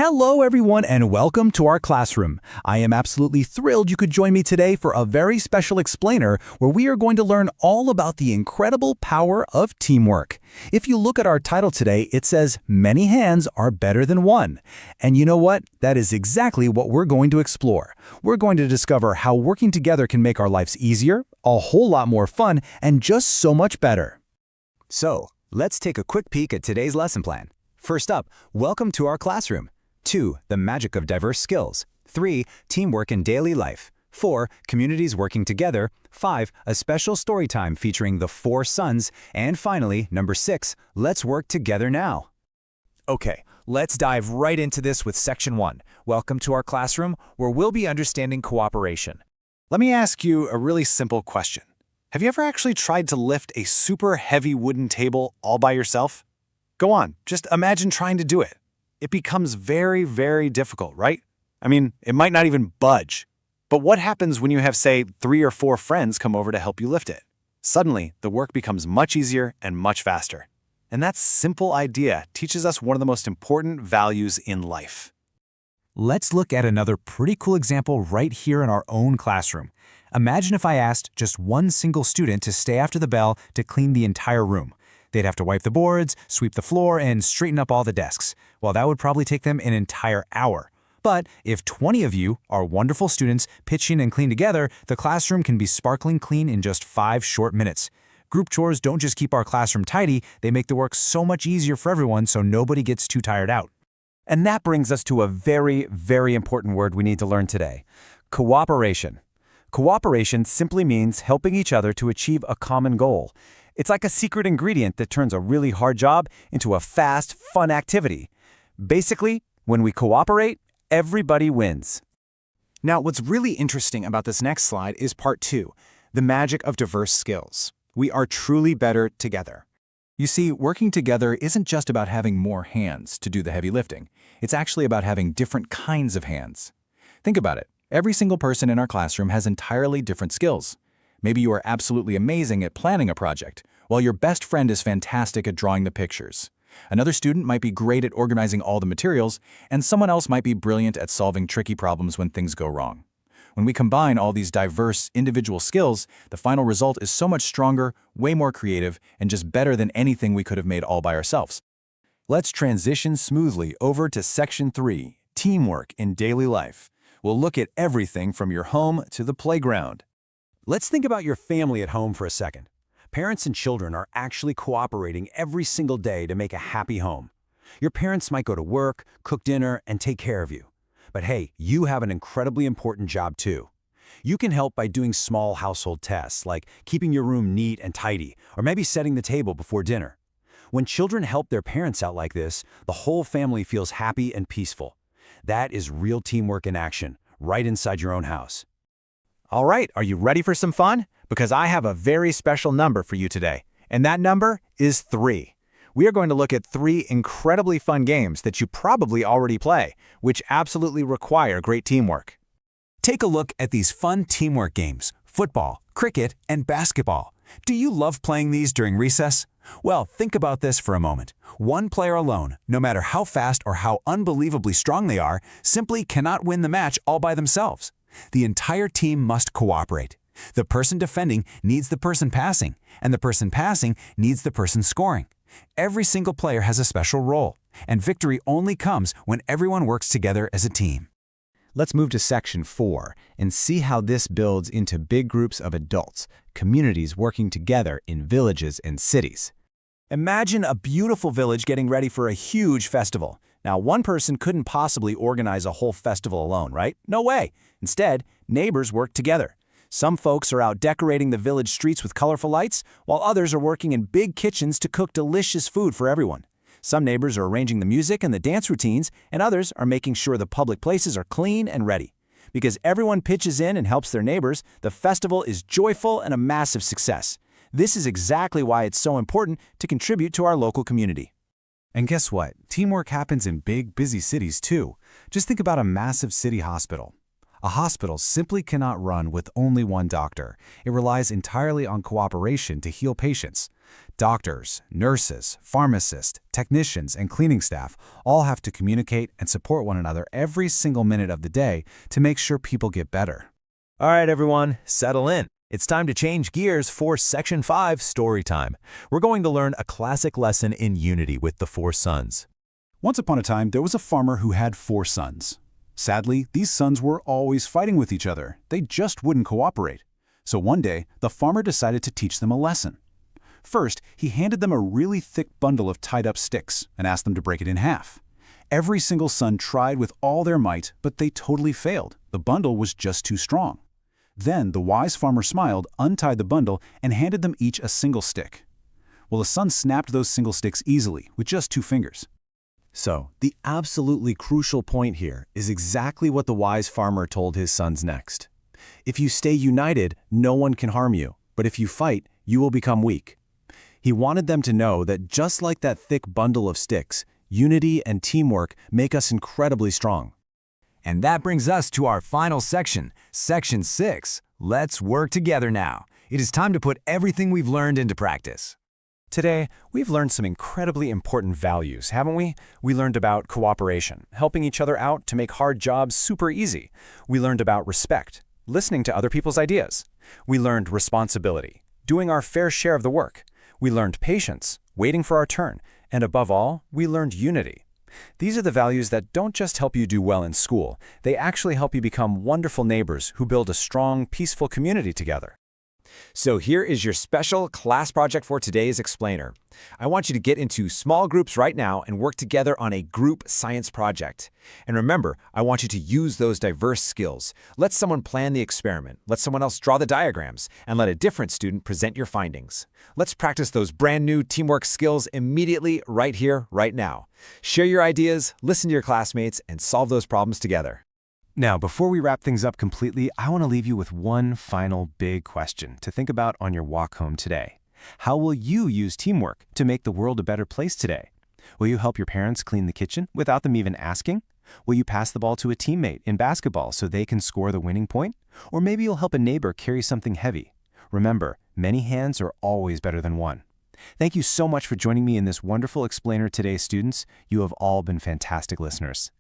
Hello everyone and welcome to our classroom. I am absolutely thrilled you could join me today for a very special explainer where we are going to learn all about the incredible power of teamwork. If you look at our title today, it says, "Many hands are better than one." And you know what? That is exactly what we're going to explore. We're going to discover how working together can make our lives easier, a whole lot more fun, and just so much better. So, let's take a quick peek at today's lesson plan. First up, welcome to our classroom. 2. The magic of diverse skills. 3. Teamwork in daily life. 4. Communities working together. 5. A special story time featuring the 4 sons. And finally, number 6, let's work together now. Okay, let's dive right into this with Section 1. Welcome to our classroom, where we'll be understanding cooperation. Let me ask you a really simple question. Have you ever actually tried to lift a super heavy wooden table all by yourself? Go on, just imagine trying to do it. It becomes very, very difficult, right? I mean, it might not even budge. But what happens when you have, say, 3 or 4 friends come over to help you lift it? Suddenly, the work becomes much easier and much faster. And that simple idea teaches us one of the most important values in life. Let's look at another pretty cool example right here in our own classroom. Imagine if I asked just one single student to stay after the bell to clean the entire room. They'd have to wipe the boards, sweep the floor, and straighten up all the desks. Well, that would probably take them an entire hour. But if 20 of you, our wonderful students, pitch in and clean together, the classroom can be sparkling clean in just 5 short minutes. Group chores don't just keep our classroom tidy, they make the work so much easier for everyone so nobody gets too tired out. And that brings us to a very, very important word we need to learn today: cooperation. Cooperation simply means helping each other to achieve a common goal. It's like a secret ingredient that turns a really hard job into a fast, fun activity. Basically, when we cooperate, everybody wins. Now, what's really interesting about this next slide is part 2, the magic of diverse skills. We are truly better together. You see, working together isn't just about having more hands to do the heavy lifting. It's actually about having different kinds of hands. Think about it. Every single person in our classroom has entirely different skills. Maybe you are absolutely amazing at planning a project, while your best friend is fantastic at drawing the pictures. Another student might be great at organizing all the materials, and someone else might be brilliant at solving tricky problems when things go wrong. When we combine all these diverse, individual skills, the final result is so much stronger, way more creative, and just better than anything we could have made all by ourselves. Let's transition smoothly over to Section 3, Teamwork in Daily Life. We'll look at everything from your home to the playground. Let's think about your family at home for a second. Parents and children are actually cooperating every single day to make a happy home. Your parents might go to work, cook dinner, and take care of you. But hey, you have an incredibly important job too. You can help by doing small household tasks like keeping your room neat and tidy, or maybe setting the table before dinner. When children help their parents out like this, the whole family feels happy and peaceful. That is real teamwork in action, right inside your own house. All right, are you ready for some fun? Because I have a very special number for you today, and that number is 3. We are going to look at 3 incredibly fun games that you probably already play, which absolutely require great teamwork. Take a look at these fun teamwork games: football, cricket, and basketball. Do you love playing these during recess? Well, think about this for a moment. One player alone, no matter how fast or how unbelievably strong they are, simply cannot win the match all by themselves. The entire team must cooperate. The person defending needs the person passing, and the person passing needs the person scoring. Every single player has a special role, and victory only comes when everyone works together as a team. Let's move to Section 4 and see how this builds into big groups of adults, communities working together in villages and cities. Imagine a beautiful village getting ready for a huge festival. Now, one person couldn't possibly organize a whole festival alone, right? No way. Instead, neighbors work together. Some folks are out decorating the village streets with colorful lights, while others are working in big kitchens to cook delicious food for everyone. Some neighbors are arranging the music and the dance routines, and others are making sure the public places are clean and ready. Because everyone pitches in and helps their neighbors, the festival is joyful and a massive success. This is exactly why it's so important to contribute to our local community. And guess what? Teamwork happens in big, busy cities too. Just think about a massive city hospital. A hospital simply cannot run with only one doctor. It relies entirely on cooperation to heal patients. Doctors, nurses, pharmacists, technicians, and cleaning staff all have to communicate and support one another every single minute of the day to make sure people get better. All right, everyone, settle in. It's time to change gears for Section 5, Story Time. We're going to learn a classic lesson in unity with the 4 sons. Once upon a time, there was a farmer who had 4 sons. Sadly, these sons were always fighting with each other. They just wouldn't cooperate. So one day, the farmer decided to teach them a lesson. First, he handed them a really thick bundle of tied-up sticks and asked them to break it in half. Every single son tried with all their might, but they totally failed. The bundle was just too strong. Then the wise farmer smiled, untied the bundle, and handed them each a single stick. Well, the son snapped those single sticks easily, with just 2 fingers. So, the absolutely crucial point here is exactly what the wise farmer told his sons next. If you stay united, no one can harm you, but if you fight, you will become weak. He wanted them to know that just like that thick bundle of sticks, unity and teamwork make us incredibly strong. And that brings us to our final section, Section 6. Let's work together now. It is time to put everything we've learned into practice. Today, we've learned some incredibly important values, haven't we? We learned about cooperation, helping each other out to make hard jobs super easy. We learned about respect, listening to other people's ideas. We learned responsibility, doing our fair share of the work. We learned patience, waiting for our turn. And above all, we learned unity. These are the values that don't just help you do well in school, they actually help you become wonderful neighbors who build a strong, peaceful community together. So here is your special class project for today's explainer. I want you to get into small groups right now and work together on a group science project. And remember, I want you to use those diverse skills. Let someone plan the experiment, let someone else draw the diagrams, and let a different student present your findings. Let's practice those brand new teamwork skills immediately, right here, right now. Share your ideas, listen to your classmates, and solve those problems together. Now, before we wrap things up completely, I want to leave you with one final big question to think about on your walk home today. How will you use teamwork to make the world a better place today? Will you help your parents clean the kitchen without them even asking? Will you pass the ball to a teammate in basketball so they can score the winning point? Or maybe you'll help a neighbor carry something heavy. Remember, many hands are always better than one. Thank you so much for joining me in this wonderful explainer today, students. You have all been fantastic listeners.